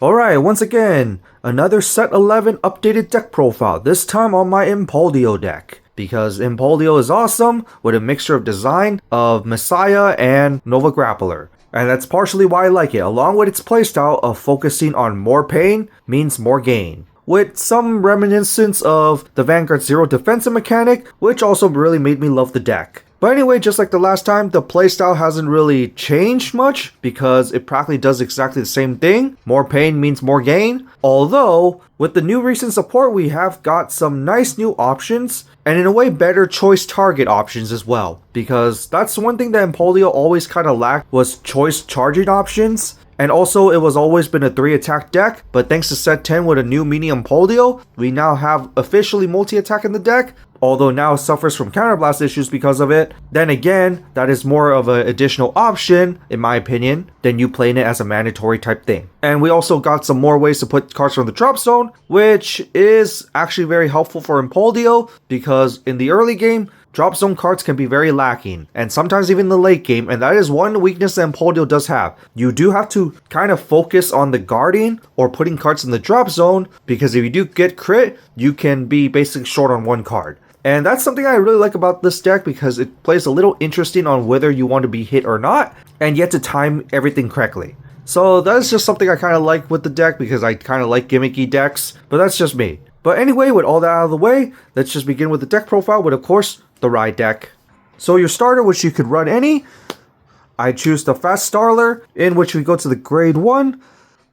Alright, once again, another Set 11 updated deck profile, this time on my Impauldio deck. Because Impauldio is awesome with a mixture of design of Messiah and Nova Grappler. And that's partially why I like it, along with its playstyle of focusing on more pain means more gain. With some reminiscence of the Vanguard Zero defensive mechanic, which also really made me love the deck. But anyway, just like the last time, the playstyle hasn't really changed much because it practically does exactly the same thing. More pain means more gain. Although, with the new recent support, we have got some nice new options and in a way better choice target options as well. Because that's one thing that Impauldio always kind of lacked was choice charging options. And also, it was always been a 3-attack deck, but thanks to set 10 with a new mini Impauldio, we now have officially multi-attack in the deck, although now it suffers from counterblast issues because of it. Then again, that is more of an additional option, in my opinion, than you playing it as a mandatory type thing. And we also got some more ways to put cards from the drop zone, which is actually very helpful for Impauldio, because in the early game, drop zone cards can be very lacking, and sometimes even in the late game, and that is one weakness that Impauldio does have. You do have to kind of focus on the guarding or putting cards in the drop zone, because if you do get crit, you can be basically short on one card. And that's something I really like about this deck because it plays a little interesting on whether you want to be hit or not, and yet to time everything correctly. So that is just something I kind of like with the deck because I kind of like gimmicky decks, but that's just me. But anyway, with all that out of the way, let's just begin with the deck profile with, of course, the Ride deck. So your starter, which you could run any, I choose the Fast Starler, in which we go to the Grade 1,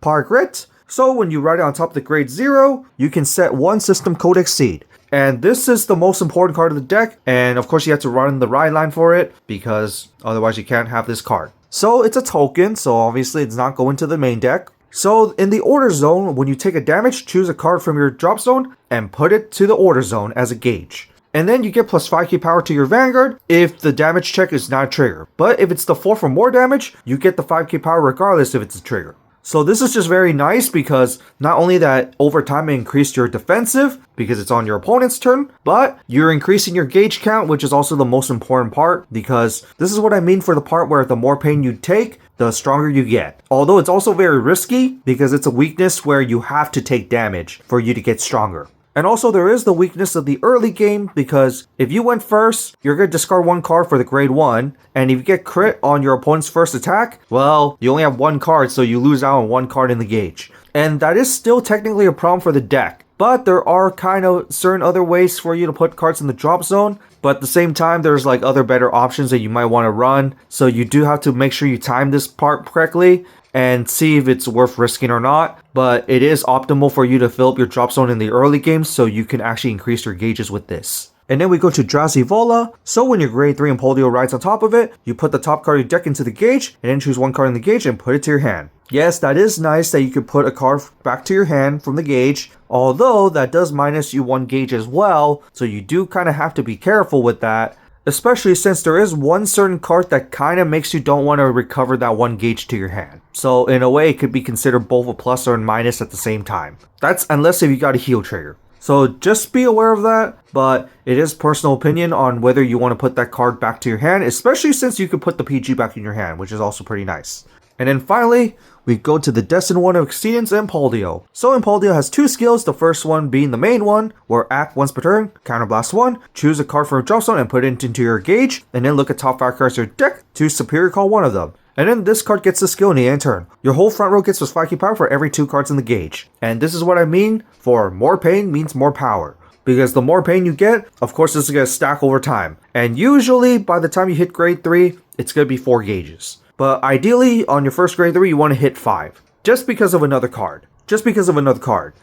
Pargrit. So when you ride it on top of the Grade 0, you can set one System Code Exceed. And this is the most important card of the deck, and of course you have to run the Ride line for it, because otherwise you can't have this card. So it's a token, so obviously it's not going to the main deck. So in the order zone, when you take a damage, choose a card from your drop zone and put it to the order zone as a gauge. And then you get plus 5k power to your Vanguard if the damage check is not a trigger. But if it's the 4 for more damage, you get the 5k power regardless if it's a trigger. So this is just very nice because not only that over time it increased your defensive because it's on your opponent's turn, but you're increasing your gauge count, which is also the most important part because this is what I mean for the part where the more pain you take, the stronger you get. Although it's also very risky because it's a weakness where you have to take damage for you to get stronger. And also there is the weakness of the early game because if you went first, you're going to discard one card for the Grade 1, and if you get crit on your opponent's first attack, well, you only have one card, so you lose out on one card in the gauge. And that is still technically a problem for the deck. But there are kind of certain other ways for you to put cards in the drop zone, but at the same time, there's like other better options that you might want to run. So you do have to make sure you time this part correctly and see if it's worth risking or not. But it is optimal for you to fill up your drop zone in the early game so you can actually increase your gauges with this. And then we go to Drazi Vola. So when your Grade 3 Impauldio rides on top of it, you put the top card of your deck into the gauge and then choose one card in the gauge and put it to your hand. Yes, that is nice that you can put a card back to your hand from the gauge, although that does minus you one gauge as well, so you do kind of have to be careful with that, especially since there is one certain card that kind of makes you don't want to recover that one gauge to your hand. So in a way, it could be considered both a plus or a minus at the same time. That's unless if you got a heal trigger. So just be aware of that, but it is personal opinion on whether you want to put that card back to your hand, especially since you could put the PG back in your hand, which is also pretty nice. And then finally, we go to the Destined One of Exceedance, Impauldio. So Impauldio has two skills, the first one being the main one, where act once per turn, counterblast 1, choose a card from a drop zone and put it into your gauge, and then look at top 5 cards of your deck to superior call one of them. And then this card gets the skill in the end turn. Your whole front row gets plus 5k power for every 2 cards in the gauge. And this is what I mean for more pain means more power. Because the more pain you get, of course this is going to stack over time. And usually by the time you hit Grade 3, it's going to be 4 gauges. But ideally, on your first Grade 3, you want to hit 5. Just because of another card.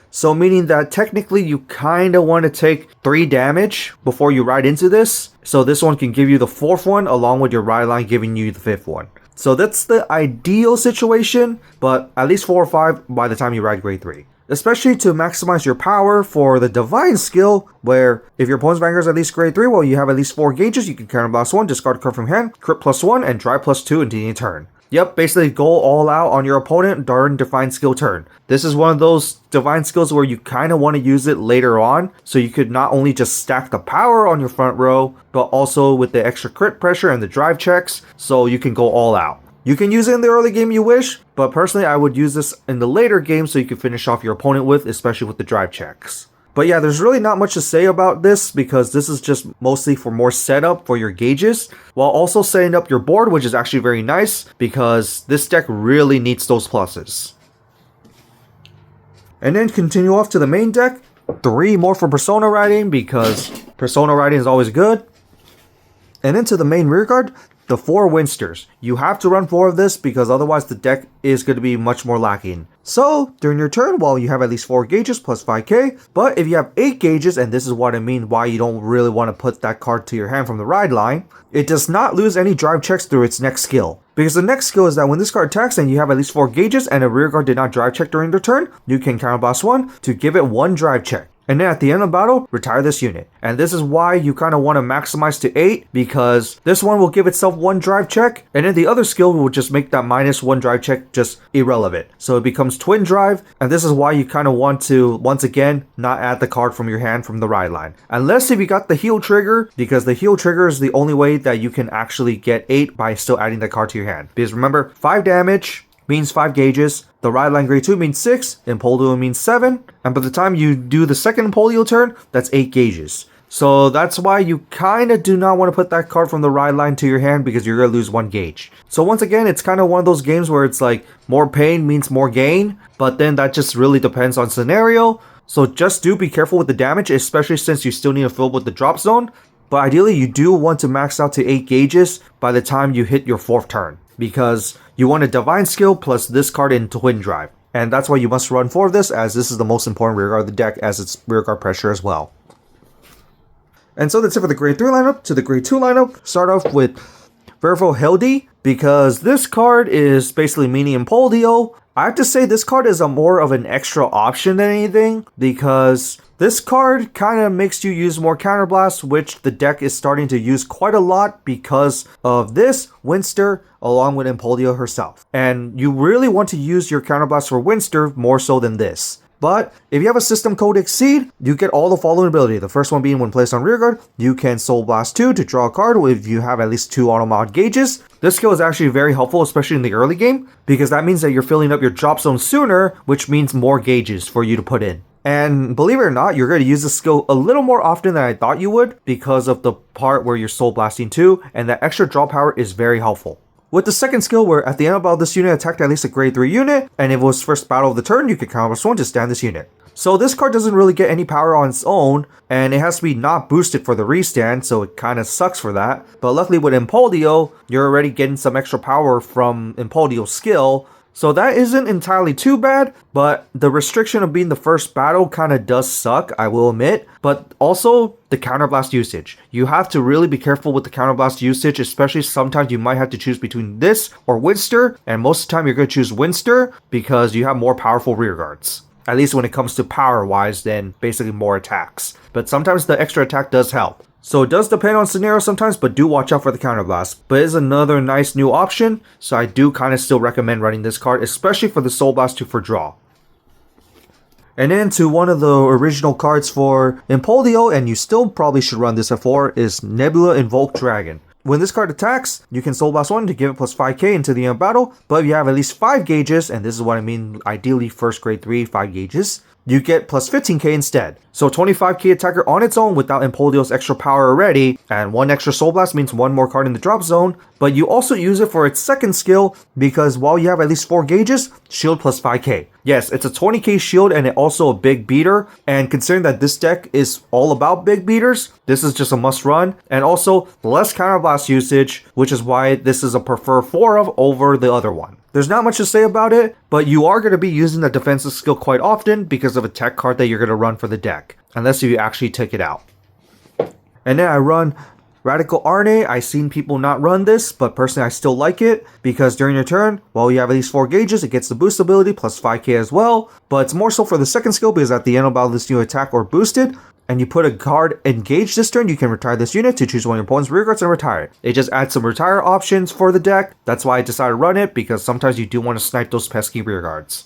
So meaning that technically you kind of want to take 3 damage before you ride into this. So this one can give you the 4th one along with your ride line giving you the 5th one. So that's the ideal situation, but at least 4 or 5 by the time you ride Grade 3. Especially to maximize your power for the Divine skill, where if your opponent's Vanguard is at least Grade 3, well, you have at least 4 gauges, you can counterblast 1, discard a card from hand, crit plus 1, and drive plus 2 into the turn. Yep, basically go all out on your opponent during Divine skill turn. This is one of those Divine skills where you kind of want to use it later on, so you could not only just stack the power on your front row, but also with the extra crit pressure and the drive checks, so you can go all out. You can use it in the early game you wish, but personally I would use this in the later game so you can finish off your opponent with, especially with the drive checks. But yeah, there's really not much to say about this because this is just mostly for more setup for your gauges, while also setting up your board, which is actually very nice because this deck really needs those pluses. And then continue off to the main deck. 3 more for Persona Writing because Persona Writing is always good. And into the main rearguard, the 4 Winstors. You have to run 4 of this because otherwise the deck is going to be much more lacking. So, during your turn, while you have at least 4 gauges plus 5k, but if you have 8 gauges, and this is what I mean why you don't really want to put that card to your hand from the ride line, it does not lose any drive checks through its next skill. Because the next skill is that when this card attacks and you have at least 4 gauges and a rearguard did not drive check during their turn, you can counterblast 1 to give it 1 drive check. And then at the end of the battle, retire this unit. And this is why you kind of want to maximize to 8, because this one will give itself 1 drive check, and then the other skill will just make that -1 drive check just irrelevant. So it becomes twin drive, and this is why you kind of want to, once again, not add the card from your hand from the ride line. Unless if you got the heal trigger, because the heal trigger is the only way that you can actually get 8 by still adding the card to your hand. Because remember, 5 damage means 5 gauges, the ride line grade 2 means 6, Impauldio means 7, and by the time you do the second Impauldio turn, that's 8 gauges. So that's why you kind of do not want to put that card from the ride line to your hand because you're going to lose 1 gauge. So once again, it's kind of one of those games where it's like more pain means more gain, but then that just really depends on scenario. So just do be careful with the damage, especially since you still need to fill with the drop zone. But ideally, you do want to max out to 8 gauges by the time you hit your 4th turn, because you want a Divine skill plus this card in Twin Drive. And that's why you must run 4 of this, as this is the most important rearguard of the deck, as it's rearguard pressure as well. And so that's it for the grade 3 lineup. To the grade 2 lineup, start off with Vervo Hildy, because this card is basically mini Impauldio. I have to say this card is a more of an extra option than anything, because this card kind of makes you use more counterblast, which the deck is starting to use quite a lot because of this Winstor along with Impauldio herself. And you really want to use your counterblast for Winstor more so than this. But if you have a system code Exceed, you get all the following ability. The first one being when placed on rearguard, you can Soul Blast 2 to draw a card if you have at least 2 auto-mod gauges. This skill is actually very helpful, especially in the early game, because that means that you're filling up your drop zone sooner, which means more gauges for you to put in. And believe it or not, you're going to use this skill a little more often than I thought you would because of the part where you're Soul Blasting 2, and that extra draw power is very helpful. With the second skill, where at the end of battle this unit attacked at least a grade 3 unit, and if it was first battle of the turn, you could counterblast 1 to stand this unit. So this card doesn't really get any power on its own, and it has to be not boosted for the restand, so it kind of sucks for that. But luckily with Impauldio, you're already getting some extra power from Impauldio's skill, so that isn't entirely too bad, but the restriction of being the first battle kind of does suck, I will admit. But also, the counterblast usage. You have to really be careful with the counterblast usage, especially sometimes you might have to choose between this or Winstor, and most of the time you're going to choose Winstor because you have more powerful rearguards. At least when it comes to power-wise, then basically more attacks. But sometimes the extra attack does help. So it does depend on scenario sometimes, but do watch out for the counterblast. But it is another nice new option, so I do kind of still recommend running this card, especially for the Soul Blast 2 for draw. And then to one of the original cards for Impauldio, and you still probably should run this at 4, is Nebula Invoke Dragon. When this card attacks, you can Soul Blast 1 to give it plus 5k into the end of battle, but if you have at least 5 gauges, and this is what I mean, ideally first grade 3, 5 gauges, you get plus 15k instead. So 25k attacker on its own without Impauldios extra power already, and 1 extra Soul Blast means 1 more card in the drop zone, but you also use it for its second skill because while you have at least 4 gauges, shield plus 5k. Yes, it's a 20k shield and it also a big beater, and considering that this deck is all about big beaters, this is just a must run, and also less counterblast usage, which is why this is a prefer 4 of over the other one. There's not much to say about it, but you are going to be using the defensive skill quite often because of a tech card that you're going to run for the deck, unless you actually take it out. And then I run Radical Arne. I've seen people not run this, but personally I still like it because during your turn, while you have at least 4 gauges, it gets the boost ability plus 5k as well, but it's more so for the second skill because at the end of battle this new attack or boosted, and you put a card engaged this turn, you can retire this unit to choose one of your opponent's rearguards and retire it. It just adds some retire options for the deck. That's why I decided to run it, because sometimes you do want to snipe those pesky rearguards.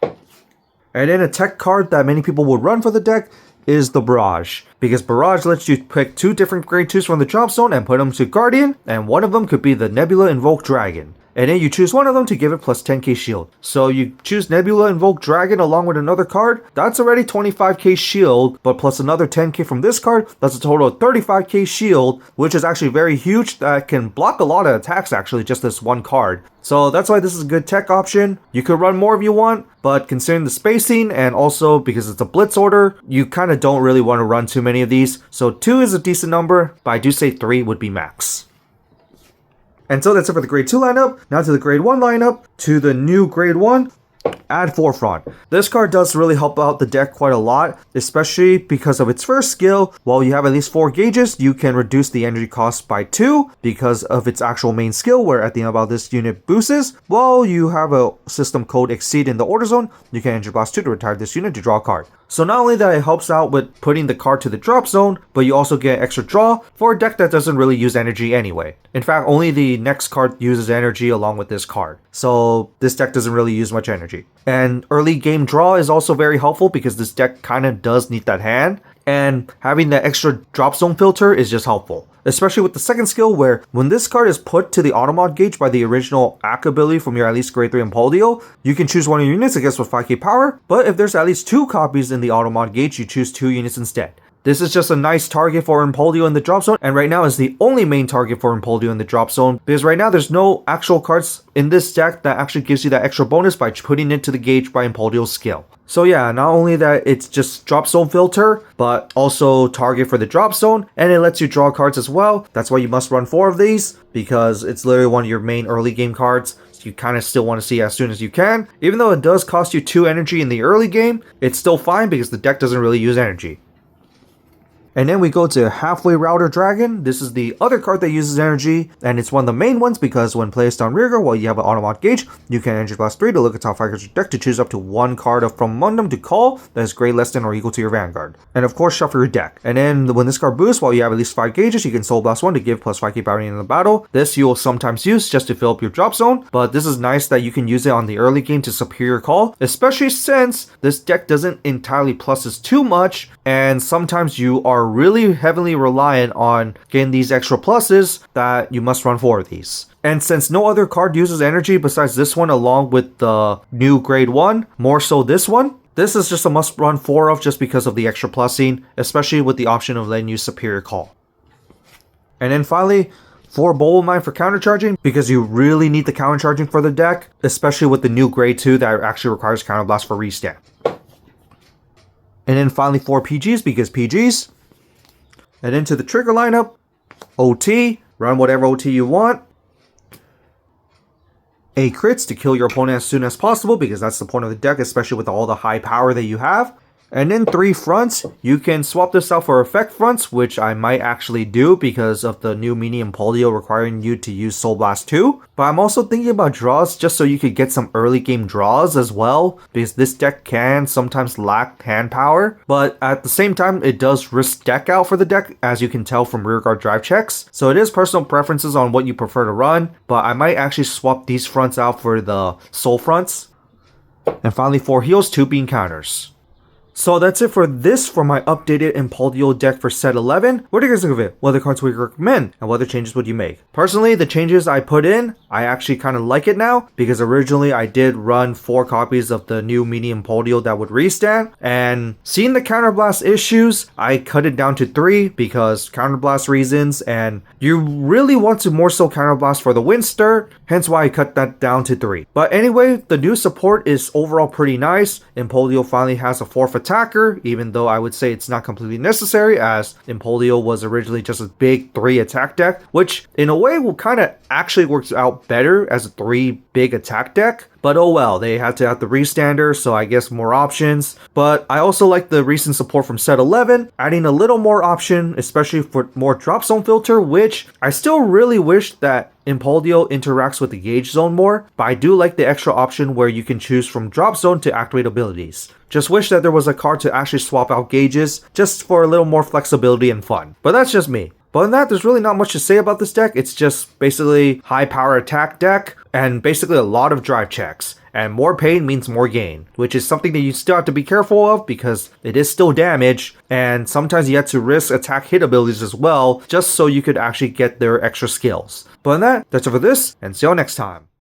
And then a tech card that many people would run for the deck is the Barrage, because Barrage lets you pick 2 different grade 2s from the drop zone and put them to Guardian, and one of them could be the Nebula Invoke Dragon. and then you choose one of them to give it plus 10k shield. So you choose Nebula Invoke Dragon along with another card, that's already 25k shield, but plus another 10k from this card, that's a total of 35k shield, which is actually very huge. That can block a lot of attacks actually, just this one card. So that's why this is a good tech option. You could run more if you want, but considering the spacing and also because it's a blitz order, you kind of don't really want to run too many of these. So 2 is a decent number, but I do say 3 would be max. And so that's it for the grade 2 lineup. Now to the grade 1 lineup, to the new grade 1. Add Forefront. This card does really help out the deck quite a lot, especially because of its first skill. While you have at least 4 gauges, you can reduce the energy cost by 2 because of its actual main skill, where at the end of how this unit boosts. While you have a system code Exceed in the order zone, you can Energy Blast 2 to retire this unit to draw a card. So not only that it helps out with putting the card to the drop zone, but you also get extra draw for a deck that doesn't really use energy anyway. In fact, only the next card uses energy along with this card. So this deck doesn't really use much energy. And early game draw is also very helpful because this deck kind of does need that hand. And having the extra drop zone filter is just helpful. Especially with the second skill, where when this card is put to the automod gauge by the original ACK ability from your at least grade 3 Impauldio, you can choose one of your units against with 5k power, but if there's at least 2 copies in the automod gauge, you choose 2 units instead. This is just a nice target for Impauldio in the drop zone, and right now is the only main target for Impauldio in the drop zone, because right now there's no actual cards in this deck that actually gives you that extra bonus by putting it to the gauge by Impauldio's skill. So yeah, not only that it's just drop zone filter, but also target for the drop zone, and it lets you draw cards as well. That's why you must run 4 of these, because it's literally one of your main early game cards. You kind of still want to see as soon as you can. Even though it does cost you 2 energy in the early game, it's still fine because the deck doesn't really use energy. And then we go to Halfway Router Dragon. This is the other card that uses energy, and it's one of the main ones because when placed on rearguard while you have an automat gauge, you can Energy Blast 3 to look at top 5 cards of your deck to choose up to 1 card from among them to call that is grade less than or equal to your Vanguard. And of course, shuffle your deck. And then when this card boosts, while you have at least 5 gauges, you can Soul Blast 1 to give plus 5k power in the battle. This you will sometimes use just to fill up your drop zone, but this is nice that you can use it on the early game to superior call, especially since this deck doesn't entirely pluses too much, and sometimes you are really heavily reliant on getting these extra pluses that you must run 4 of these. And since no other card uses energy besides this one along with the new grade 1, more so this one, this is just a must run 4 of just because of the extra plussing, especially with the option of letting you superior call. And then finally, 4 Bowl Mine for countercharging, because you really need the countercharging for the deck, especially with the new grade 2 that actually requires counterblast for restand. And then finally 4 PGs, because PGs. And into the trigger lineup, OT, run whatever OT you want. A crits to kill your opponent as soon as possible, because that's the point of the deck, especially with all the high power that you have. And then 3 fronts, you can swap this out for effect fronts, which I might actually do because of the new mini Impauldio requiring you to use Soul Blast 2. But I'm also thinking about draws just so you could get some early game draws as well, because this deck can sometimes lack hand power. But at the same time, it does risk deck out for the deck, as you can tell from rearguard drive checks. So it is personal preferences on what you prefer to run, but I might actually swap these fronts out for the soul fronts. And finally 4 heals, 2 being counters. So that's it for my updated Impauldio deck for set 11. What do you guys think of it? What other cards would you recommend? And what other changes would you make? Personally, the changes I put in, I actually kind of like it now, because originally I did run 4 copies of the new mini Impauldio that would restand, and seeing the counterblast issues, I cut it down to 3 because counterblast reasons, and you really want to more so counterblast for the Winstor, hence why I cut that down to 3. But anyway, the new support is overall pretty nice. Impauldio finally has a 4th attacker, even though I would say it's not completely necessary, as Impauldio was originally just a big 3 attack deck, which in a way will kind of actually works out better as a 3 big attack deck. But oh well, they had to have the restander, so I guess more options. But I also like the recent support from set 11, adding a little more option, especially for more drop zone filter, which I still really wish that Impauldio interacts with the gauge zone more, but I do like the extra option where you can choose from drop zone to activate abilities. Just wish that there was a card to actually swap out gauges, just for a little more flexibility and fun. But that's just me. But other than that, there's really not much to say about this deck. It's just basically high power attack deck, and basically a lot of drive checks. And more pain means more gain, which is something that you still have to be careful of because it is still damage, and sometimes you have to risk attack hit abilities as well, just so you could actually get their extra skills. But other than that, that's it for this, and see you all next time.